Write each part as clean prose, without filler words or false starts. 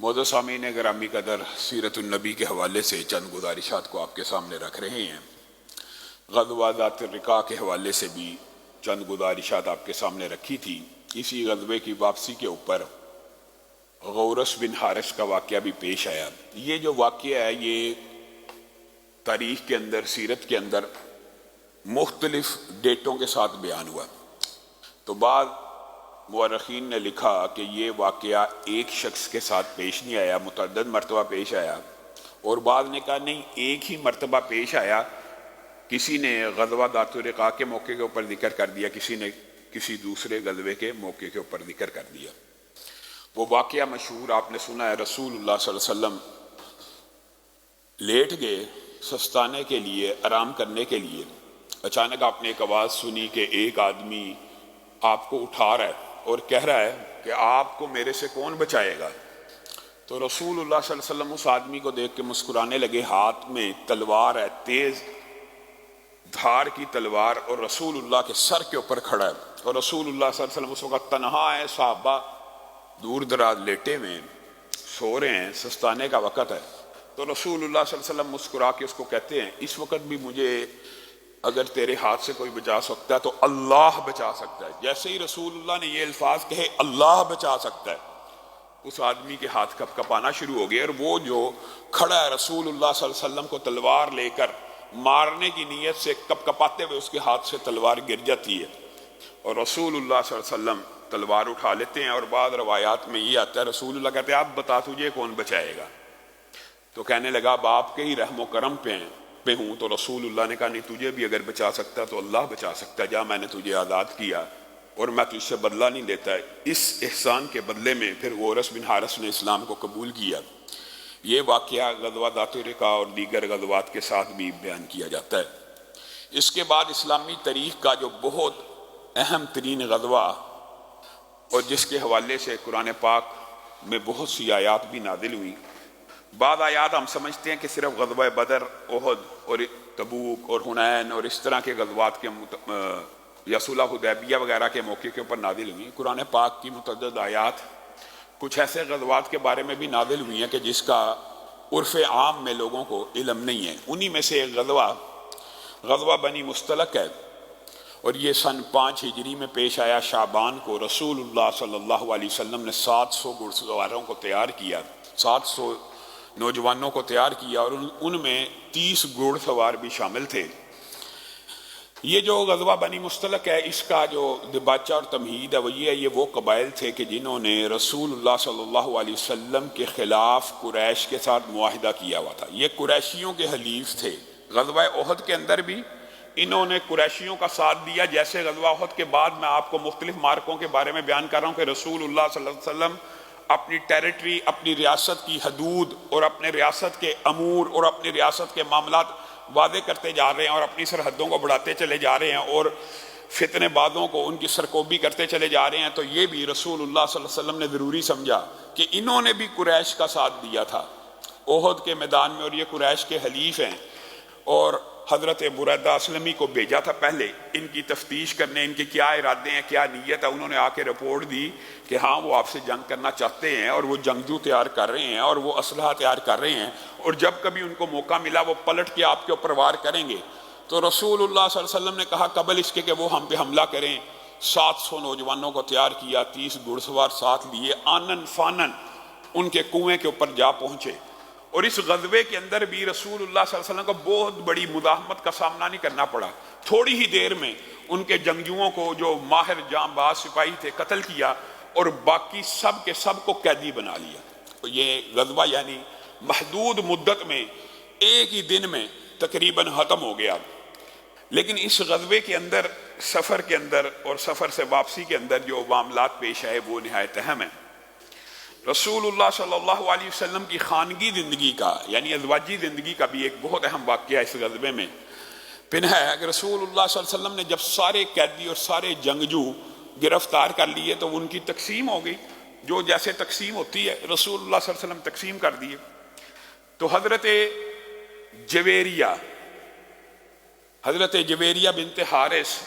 معزز سامعین گرامی قدر، سیرت النبی کے حوالے سے چند گزارشات کو آپ کے سامنے رکھ رہے ہیں۔ غزوہ ذات الرقاع کے حوالے سے بھی چند گزارشات آپ کے سامنے رکھی تھی۔ اسی غزوے کی واپسی کے اوپر غورث بن حارث کا واقعہ بھی پیش آیا۔ یہ جو واقعہ ہے یہ تاریخ کے اندر، سیرت کے اندر مختلف ڈیٹوں کے ساتھ بیان ہوا۔ تو بعض مورخین نے لکھا کہ یہ واقعہ ایک شخص کے ساتھ پیش نہیں آیا، متعدد مرتبہ پیش آیا، اور بعض نے کہا نہیں، ایک ہی مرتبہ پیش آیا، کسی نے غزوہ ذات الرقاع کے موقع کے اوپر ذکر کر دیا، کسی نے کسی دوسرے غزوے کے موقع کے اوپر ذکر کر دیا۔ وہ واقعہ مشہور آپ نے سنا ہے، رسول اللہ صلی اللہ علیہ وسلم لیٹ گئے سستانے کے لیے، آرام کرنے کے لیے۔ اچانک آپ نے ایک آواز سنی کہ ایک آدمی آپ کو اٹھا رہا ہے اور کہہ رہا ہے کہ آپ کو میرے سے کون بچائے گا؟ تو رسول اللہ صلی اللہ علیہ وسلم اس آدمی کو دیکھ کے مسکرانے لگے۔ ہاتھ میں تلوار ہے، تیز دھار کی تلوار، اور رسول اللہ کے سر کے اوپر کھڑا ہے، اور رسول اللہ صلی اللہ علیہ وسلم اس وقت تنہا ہے، صحابہ دور دراز لیٹے ہوئے ہیں، سو رہے ہیں، سستانے کا وقت ہے۔ تو رسول اللہ صلی اللہ علیہ وسلم مسکرا کے اس کو کہتے ہیں، اس وقت بھی مجھے اگر تیرے ہاتھ سے کوئی بچا سکتا ہے تو اللہ بچا سکتا ہے۔ جیسے ہی رسول اللہ نے یہ الفاظ کہے اللہ بچا سکتا ہے، اس آدمی کے ہاتھ کپ کپانا شروع ہو گئے، اور وہ جو کھڑا ہے رسول اللہ صلی اللہ علیہ وسلم کو تلوار لے کر مارنے کی نیت سے کپ کپاتے ہوئے اس کے ہاتھ سے تلوار گر جاتی ہے، اور رسول اللہ صلی اللہ علیہ وسلم تلوار اٹھا لیتے ہیں۔ اور بعض روایات میں یہ آتا ہے رسول اللہ کہتے ہیں اب بتا تجھے کون بچائے گا؟ تو کہنے لگا اب آپ کے ہی رحم و کرم پہ ہوں۔ تو رسول اللہ نے کہا نہیں، تجھے بھی اگر بچا سکتا تو اللہ بچا سکتا ہے، جا میں نے تجھے آزاد کیا اور میں تجھ سے بدلہ نہیں لیتا۔ اس احسان کے بدلے میں پھر غورث بن حارث نے اسلام کو قبول کیا۔ یہ واقعہ غزوہ ذات الرقاع اور دیگر غزوات کے ساتھ بھی بیان کیا جاتا ہے۔ اس کے بعد اسلامی تاریخ کا جو بہت اہم ترین غزوہ اور جس کے حوالے سے قرآن پاک میں بہت سی آیات بھی نازل ہوئی، بعض آیات ہم سمجھتے ہیں کہ صرف غزوہ بدر، احد اور تبوک اور حنین اور اس طرح کے غزوات کے یا صلح حدیبیہ وغیرہ کے موقع کے اوپر نازل ہوئی۔ قرآن پاک کی متعدد آیات کچھ ایسے غزوات کے بارے میں بھی نازل ہوئی ہیں کہ جس کا عرف عام میں لوگوں کو علم نہیں ہے۔ انہی میں سے ایک غزوہ بنی مستلق ہے، اور یہ سن 5 ہجری میں پیش آیا۔ شعبان کو رسول اللہ صلی اللہ علیہ وسلم نے 700 گھڑ سواروں کو تیار کیا، 700 نوجوانوں کو تیار کیا، اور ان میں 30 گھڑ سوار بھی شامل تھے۔ یہ جو غزوہ بنی مستلق ہے، اس کا جو دباچہ اور تمہید ہے وہ یہ ہے، یہ وہ قبائل تھے کہ جنہوں نے رسول اللہ صلی اللہ علیہ وسلم کے خلاف قریش کے ساتھ معاہدہ کیا ہوا تھا۔ یہ قریشیوں کے حلیف تھے۔ غزوہ احد کے اندر بھی انہوں نے قریشیوں کا ساتھ دیا۔ جیسے غزوہ احد کے بعد میں آپ کو مختلف مارکوں کے بارے میں بیان کر رہا ہوں کہ رسول اللہ صلی اللہ علیہ وسلم اپنی ٹیریٹری، اپنی ریاست کی حدود اور اپنے ریاست کے امور اور اپنی ریاست کے معاملات واضح کرتے جا رہے ہیں، اور اپنی سرحدوں کو بڑھاتے چلے جا رہے ہیں، اور فتنے بازوں کو ان کی سرکوبی کرتے چلے جا رہے ہیں۔ تو یہ بھی رسول اللہ صلی اللہ علیہ وسلم نے ضروری سمجھا کہ انہوں نے بھی قریش کا ساتھ دیا تھا احد کے میدان میں، اور یہ قریش کے حلیف ہیں، اور حضرت بریدہ اسلمی کو بھیجا تھا پہلے ان کی تفتیش کرنے، ان کے کیا ارادے ہیں، کیا نیت ہے۔ انہوں نے آ کے رپورٹ دی کہ ہاں وہ آپ سے جنگ کرنا چاہتے ہیں، اور وہ جنگجو تیار کر رہے ہیں، اور وہ اسلحہ تیار کر رہے ہیں، اور جب کبھی ان کو موقع ملا وہ پلٹ کے آپ کے اوپر وار کریں گے۔ تو رسول اللہ صلی اللہ علیہ وسلم نے کہا قبل اس کے کہ وہ ہم پہ حملہ کریں، 700 نوجوانوں کو تیار کیا، 30 گھڑ سوار ساتھ لیے، آنن فانن ان کے کنویں کے اوپر جا پہنچے۔ اور اس غزوے کے اندر بھی رسول اللہ صلی اللہ علیہ وسلم کو بہت بڑی مزاحمت کا سامنا نہیں کرنا پڑا۔ تھوڑی ہی دیر میں ان کے جنگجوؤں کو جو ماہر جاں باز سپاہی تھے قتل کیا، اور باقی سب کے سب کو قیدی بنا لیا۔ یہ غزوہ یعنی محدود مدت میں ایک ہی دن میں تقریباً ختم ہو گیا۔ لیکن اس غزوے کے اندر، سفر کے اندر اور سفر سے واپسی کے اندر جو معاملات پیش آئے وہ نہایت اہم ہیں۔ رسول اللہ صلی اللہ علیہ وسلم کی خانگی زندگی کا یعنی ازواجی زندگی کا بھی ایک بہت اہم واقعہ اس غزوے میں پنہا ہے کہ رسول اللہ صلی اللہ علیہ وسلم نے جب سارے قیدی اور سارے جنگجو گرفتار کر لیے تو ان کی تقسیم ہو گئی، جو جیسے تقسیم ہوتی ہے رسول اللہ صلی اللہ علیہ وسلم تقسیم کر دیے۔ تو حضرت جویریہ بنت حارث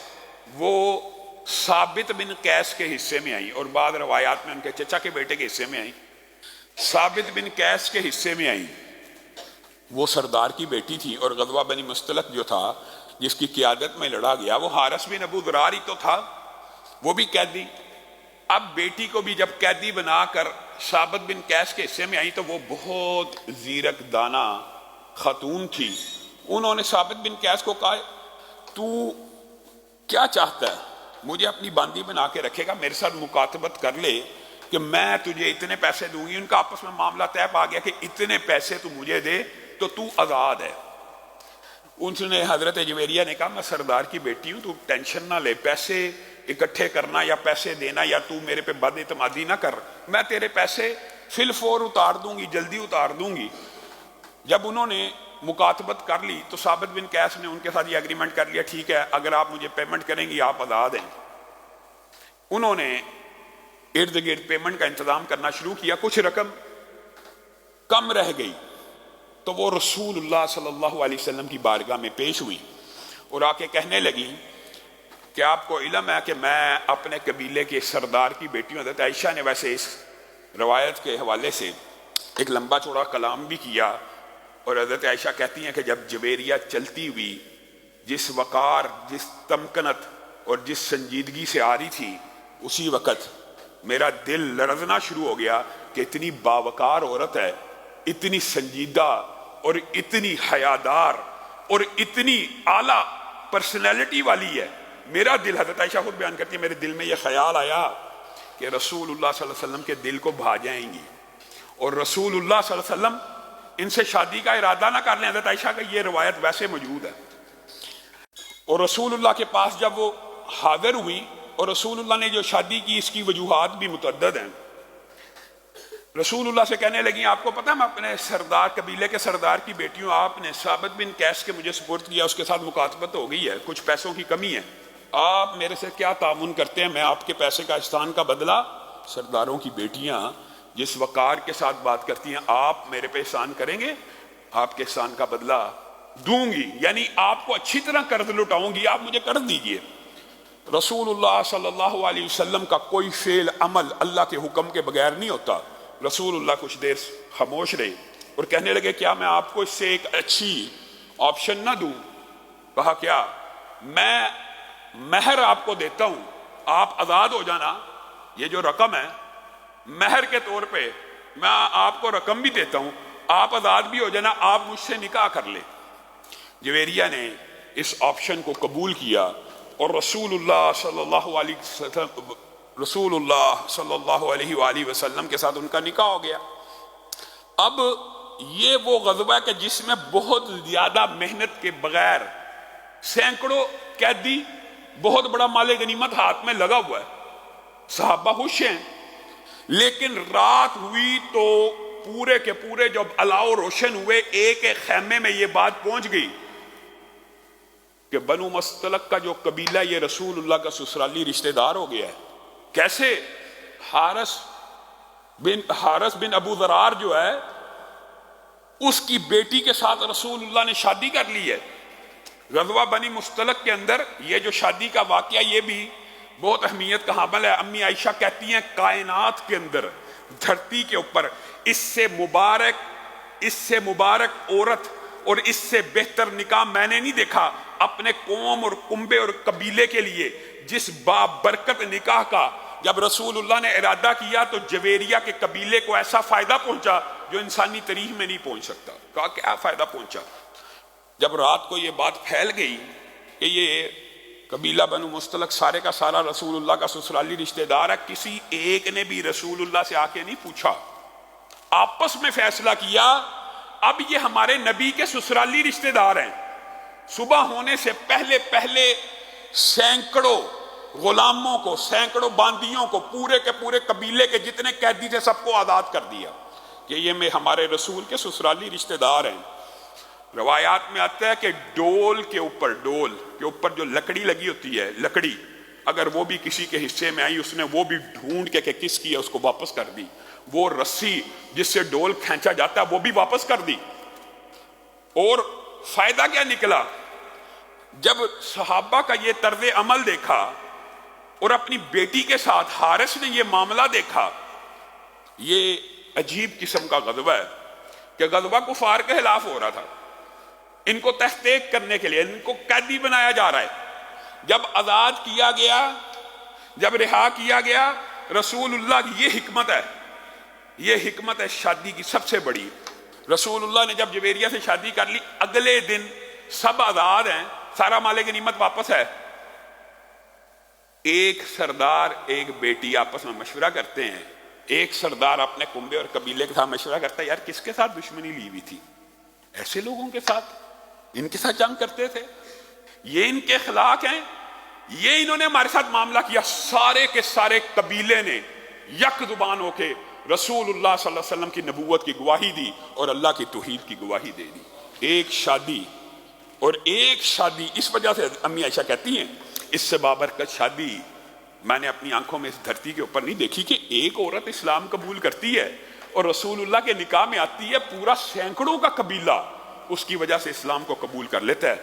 وہ ثابت بن قیس کے حصے میں آئیں، اور بعض روایات میں ان کے چچا کے بیٹے کے حصے میں آئیں۔ ثابت بن قیس کے حصے میں آئی، وہ سردار کی بیٹی تھی، اور غزوہ بنی مستلق جو تھا جس کی قیادت میں لڑا گیا وہ حارث بن ابو ذرار ہی تو تھا، وہ بھی قیدی۔ اب بیٹی کو بھی جب قیدی بنا کر ثابت بن قیس کے حصے میں آئی تو وہ بہت زیرک دانا خاتون تھی، انہوں نے ثابت بن قیس کو کہا تو کیا چاہتا ہے، مجھے اپنی باندی بنا کے رکھے گا، میرے ساتھ مکاتبت کر لے کہ میں تجھے اتنے پیسے دوں گی۔ ان کا آپس میں معاملہ طے پا گیا کہ اتنے پیسے تو مجھے دے تو تو آزاد ہے۔ ان نے حضرت جویریہ نے کہا میں سردار کی بیٹی ہوں، تو ٹینشن نہ لے، پیسے اکٹھے کرنا یا پیسے دینا یا تو میرے پہ بد اعتمادی نہ کر، میں تیرے پیسے فی الفور اتار دوں گی، جلدی اتار دوں گی۔ جب انہوں نے مکاتبت کر لی تو ثابت بن قیس نے ان کے ساتھ یہ اگریمنٹ کر لیا، ٹھیک ہے اگر آپ مجھے پیمنٹ کریں گی آپ آزاد ہیں۔ انہوں نے ارد گرد پیمنٹ کا انتظام کرنا شروع کیا، کچھ رقم کم رہ گئی تو وہ رسول اللہ صلی اللہ علیہ وسلم کی بارگاہ میں پیش ہوئی اور آ کے کہنے لگی کہ آپ کو علم ہے کہ میں اپنے قبیلے کے سردار کی بیٹی ہوں۔ حضرت عائشہ نے ویسے اس روایت کے حوالے سے ایک لمبا چوڑا کلام بھی کیا، اور حضرت عائشہ کہتی ہیں کہ جب جویریہ چلتی ہوئی جس وقار، جس تمکنت اور جس سنجیدگی سے آ رہی تھی، اسی وقت میرا دل لرزنا شروع ہو گیا کہ اتنی باوقار عورت ہے، اتنی سنجیدہ اور اتنی حیادار اور اتنی اعلیٰ پرسنالٹی والی ہے۔ میرا دل، حضرت عائشہ خود بیان کرتی ہے، میرے دل میں یہ خیال آیا کہ رسول اللہ صلی اللہ علیہ وسلم کے دل کو بھا جائیں گی اور رسول اللہ صلی اللہ علیہ وسلم ان سے شادی کا ارادہ نہ کر لیں۔ حضرت عائشہ کا یہ روایت ویسے موجود ہے۔ اور رسول اللہ کے پاس جب وہ حاضر ہوئی اور رسول اللہ نے جو شادی کی اس کی وجوہات بھی متعدد ہیں، رسول اللہ سے کہنے لگی آپ کو پتہ میں اپنے سردار قبیلے کے سردار کی بیٹی ہوں، آپ نے ثابت بن قیس کے مجھے سپرد کیا، اس کے ساتھ مکاتبت ہو گئی ہے، کچھ پیسوں کی کمی ہے، آپ میرے سے کیا تعاون کرتے ہیں؟ میں آپ کے پیسے کا احسان کا بدلہ، سرداروں کی بیٹیاں جس وقار کے ساتھ بات کرتی ہیں، آپ میرے پہ احسان کریں گے، آپ کے احسان کا بدلہ دوں گی، یعنی آپ کو اچھی طرح قرض لٹاؤں گی، آپ مجھے قرض دیجئے۔ رسول اللہ صلی اللہ علیہ وسلم کا کوئی فعل عمل اللہ کے حکم کے بغیر نہیں ہوتا۔ رسول اللہ کچھ دیر خاموش رہے اور کہنے لگے کیا میں آپ کو اس سے ایک اچھی آپشن نہ دوں؟ کہا کیا؟ میں مہر آپ کو دیتا ہوں، آپ آزاد ہو جانا، یہ جو رقم ہے مہر کے طور پہ میں آپ کو رقم بھی دیتا ہوں، آپ آزاد بھی ہو جانا، آپ مجھ سے نکاح کر لیں۔ جویریہ نے اس آپشن کو قبول کیا اور رسول اللہ صلی اللہ علیہ وآلہ وسلم کے ساتھ ان کا نکاح ہو گیا۔ اب یہ وہ غزوہ ہے کہ جس میں بہت زیادہ محنت کے بغیر سینکڑوں قیدی، بہت بڑا مال غنیمت ہاتھ میں لگا ہوا ہے، صحابہ خوش ہیں، لیکن رات ہوئی تو پورے کے پورے جب الاؤ روشن ہوئے ایک ایک خیمے میں یہ بات پہنچ گئی کہ بنو مستلق کا جو قبیلہ یہ رسول اللہ کا سسرالی رشتہ دار ہو گیا ہے۔ کیسے؟ حارث بن ابو ذرار جو ہے اس کی بیٹی کے ساتھ رسول اللہ نے شادی کر لی ہے۔ غزوہ بنی مستلق کے اندر یہ جو شادی کا واقعہ یہ بھی بہت اہمیت کا حامل ہے۔ امی عائشہ کہتی ہیں کائنات کے اندر، دھرتی کے اوپر اس سے مبارک عورت اور اس سے بہتر نکاح میں نے نہیں دیکھا اپنے قوم اور کنبے اور قبیلے کے لیے۔ جس بابرکت نکاح کا جب رسول اللہ نے ارادہ کیا تو جویریہ کے قبیلے کو ایسا فائدہ پہنچا جو انسانی تاریخ میں نہیں پہنچ سکتا۔ کہا کیا فائدہ پہنچا؟ جب رات کو یہ بات پھیل گئی کہ یہ قبیلہ بنو مستلق سارے کا سارا رسول اللہ کا سسرالی رشتہ دار ہے، کسی ایک نے بھی رسول اللہ سے آ کے نہیں پوچھا، آپس میں فیصلہ کیا اب یہ ہمارے نبی کے سسرالی رشتہ دار ہیں، صبح ہونے سے پہلے سینکڑوں غلاموں کو، سینکڑوں باندیوں کو، پورے کے پورے قبیلے کے جتنے قیدی تھے سب کو آزاد کر دیا کہ یہ میں ہمارے رسول کے سسرالی رشتہ دار ہیں۔ روایات میں آتا ہے کہ ڈول کے اوپر جو لکڑی لگی ہوتی ہے، لکڑی اگر وہ بھی کسی کے حصے میں آئی، اس نے وہ بھی ڈھونڈ کے کہ کس کی ہے اس کو واپس کر دی، وہ رسی جس سے ڈول کھینچا جاتا ہے وہ بھی واپس کر دی۔ اور فائدہ کیا نکلا؟ جب صحابہ کا یہ طرز عمل دیکھا اور اپنی بیٹی کے ساتھ حارث نے یہ معاملہ دیکھا، یہ عجیب قسم کا غضبہ ہے کہ غضبہ کفار کے خلاف ہو رہا تھا، ان کو تحقیق کرنے کے لیے ان کو قیدی بنایا جا رہا ہے۔ جب آزاد کیا گیا، جب رہا کیا گیا، رسول اللہ کی یہ حکمت ہے، یہ حکمت ہے شادی کی سب سے بڑی۔ رسول اللہ نے جب جویریہ سے شادی کر لی، اگلے دن سب آزاد ہیں، سارا مال غنیمت واپس ہے، ایک سردار ایک بیٹی آپس میں مشورہ کرتے ہیں، ایک سردار اپنے کنبے اور قبیلے کے ساتھ مشورہ کرتا ہے، یار کس کے ساتھ دشمنی لی ہوئی تھی؟ ایسے لوگوں کے ساتھ، ان کے ساتھ جنگ کرتے تھے، یہ ان کے اخلاق ہیں، یہ انہوں نے ہمارے ساتھ معاملہ کیا۔ سارے کے سارے قبیلے نے یک زبان ہو کے رسول اللہ صلی اللہ علیہ وسلم کی نبوت کی گواہی دی اور اللہ کی توحید کی گواہی دے دی۔ ایک شادی، اور ایک شادی، اس وجہ سے امی عائشہ کہتی ہیں اس سے بابرکت شادی میں نے اپنی آنکھوں میں اس دھرتی کے اوپر نہیں دیکھی کہ ایک عورت اسلام قبول کرتی ہے اور رسول اللہ کے نکاح میں آتی ہے، پورا سینکڑوں کا قبیلہ اس کی وجہ سے اسلام کو قبول کر لیتا ہے۔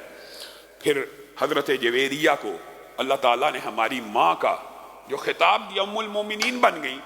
پھر حضرت جویریہ کو اللہ تعالیٰ نے ہماری ماں کا جو خطاب دیا، ام المومنین بن گئی۔